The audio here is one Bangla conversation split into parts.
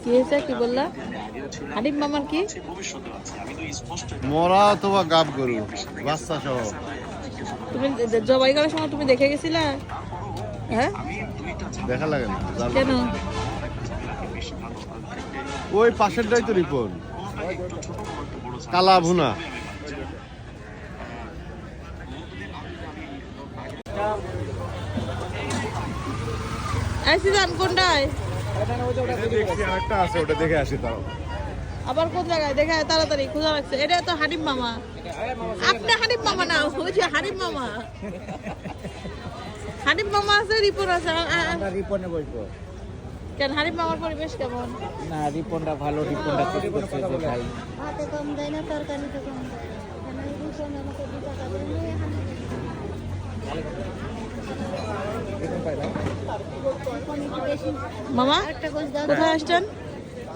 কি হয়েছে কি বললা? হানিফ মামার কি মরা অথবা গাব গরু বাচ্চা সহ। তুমি জবাই করার সময় তুমি দেখে গেছিলা? হ্যাঁ, দেখা লাগে না কেন? ওই পাশেরটাই তো রিপন কালা ভুনা। অ্যাক্সিডেন্ট কোনটায়? একটা আছে ওটা দেখে আসি তাও। আবার কোন জায়গায় দেখা তাড়াতাড়ি খোঁজা রাখছে? এটা তো হানিফ মামা। আপনি হানিফ মামা না, ওই যে হানিফ মামা। হানিফ মামা আছে, রিপন আছে। রিপনে বসবো কেন হানিফ মামার পরিবেশ কেমন? না, রিপনটা ভালো, রিপনটা তৈরি করছে যে ভাই। ভাতে কম দেয় না, তরকারিতে কম দেয়। এখানে রিপন আমাকে 2 টাকা দেয় না, এখানে রিপন একটু বেশি। মামা একটা গোছ দাও। কোথায় আসছেন?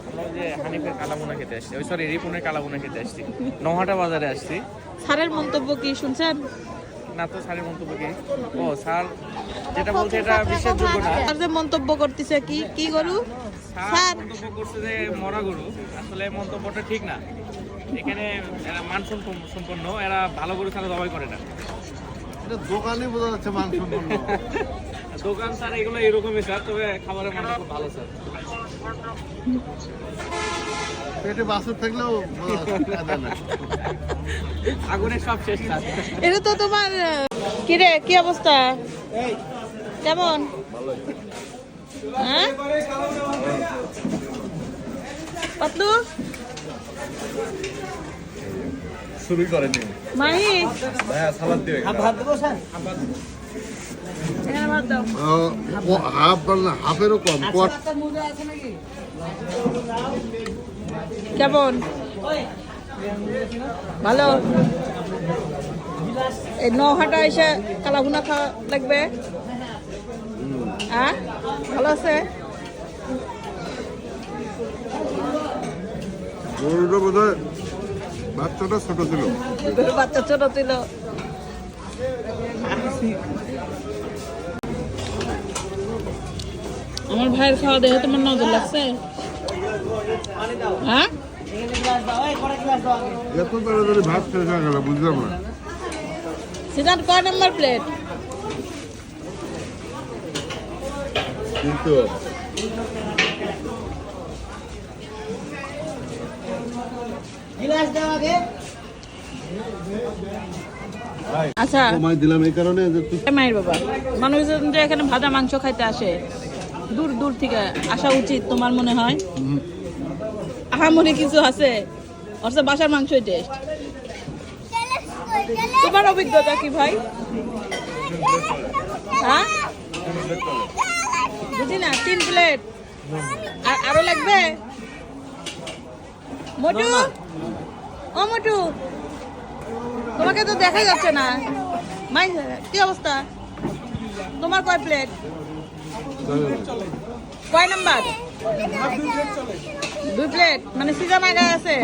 আমরা যে হানিফের কালাবোনা খেতে আসছি, ওই সরি রিপনের কালাবোনা খেতে আসছি, নহাটা বাজারে আসছি। স্যারের মন্তব্য কি শুনছেন? না তো স্যারের মন্তব্য কি? ও স্যার যেটা বলছে এটা বিশ্বাসযোগ্য না। স্যার যে মন্তব্য করতেছে কি কি গরু? স্যার স্যার মন্তব্য করছে যে মরা গরু, আসলে মন্তব্যটা ঠিক না। এখানে এরা সম্পন্ন, এরা ভালো গরু ছাড়া জবাই করে না। এটা দোকানে বোঝা যাচ্ছে মান সম্পন্ন। দোকান স্যার এগুলো এরকমই স্যার, তবে খাবারের মান খুব ভালো স্যার। পেটে বাছুর থাকলেও বোঝা যাচ্ছে কাঁদে না। আগুনের সব শেষ স্যার। এটা তো তোমার কি রে, কি অবস্থা? কেমন? হ্যাঁ পাতলু শুরুই করেনি মাহি, ভাইয়া সালাদ দিয়ে ভাত দেবো স্যার? এখানে ভাত দাও। হাফ না হাফেরও কম কেমন? ভালো। এই নহাটা এসে কালাভুনা খাওয়া লাগবে। হ্যাঁ ভালো আছে। গরুটা বোধ হয় বাচ্চাটা ছোট ছিল। বাচ্চা ছোট ছিল। আমার ভাইয়ের খাওয়া দেখে তোমার নজর লাগছে? হ্যাঁ এত তাড়াতাড়ি ভাত শেষ হয়ে গেল বুঝলাম না। সিদ্ধান্ত কয় নাম্বার প্লেট? কিন্তু আচ্ছা সময় দিলাম এই কারণে যে তুই মায়ের বাবা, মানুষজন যে এখানে ভাজা মাংস খাইতে আসে দূর দূর থেকে আসা উচিত তোমার মনে হয়? আহামরি কিছু আছে? অর্থাৎ বাসার মাংসই টেস্ট। তোমার অভিজ্ঞতা কি ভাই? হ্যাঁ বুঝি না। 3 প্লেট আরো লাগবে? মোটু, ও মোটু, তোমাকে তো দেখা যাচ্ছে না। মাই কি অবস্থা? তোমার কয় প্লেট? কয় নাম্বার? 2 প্লেট মানে সিজা মাগায় আছে।